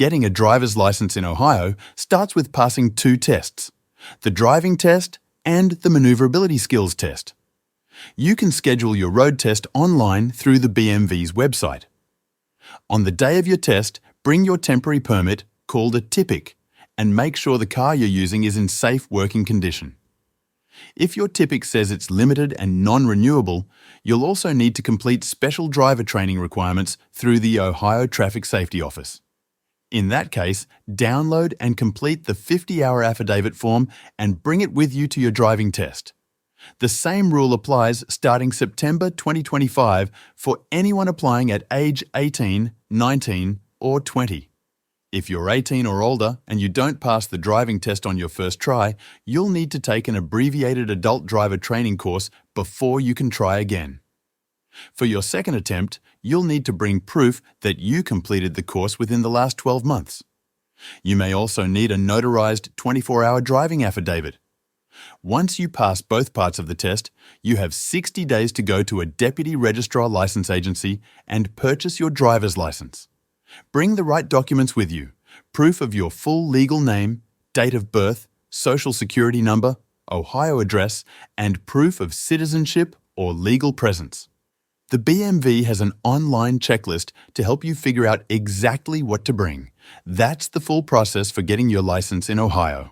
Getting a driver's license in Ohio starts with passing two tests, the driving test and the maneuverability skills test. You can schedule your road test online through the BMV's website. On the day of your test, bring your temporary permit, called a TIPIC, and make sure the car you're using is in safe working condition. If your TIPIC says it's limited and non-renewable, you'll also need to complete special driver training requirements through the Ohio Traffic Safety Office. In that case, download and complete the 50-hour affidavit form and bring it with you to your driving test. The same rule applies starting September 2025 for anyone applying at age 18, 19 or 20. If you're 18 or older and you don't pass the driving test on your first try, you'll need to take an abbreviated adult driver training course before you can try again. For your second attempt, you'll need to bring proof that you completed the course within the last 12 months. You may also need a notarized 24-hour driving affidavit. Once you pass both parts of the test, you have 60 days to go to a deputy registrar license agency and purchase your driver's license. Bring the right documents with you, proof of your full legal name, date of birth, social security number, Ohio address, and proof of citizenship or legal presence. The BMV has an online checklist to help you figure out exactly what to bring. That's the full process for getting your license in Ohio.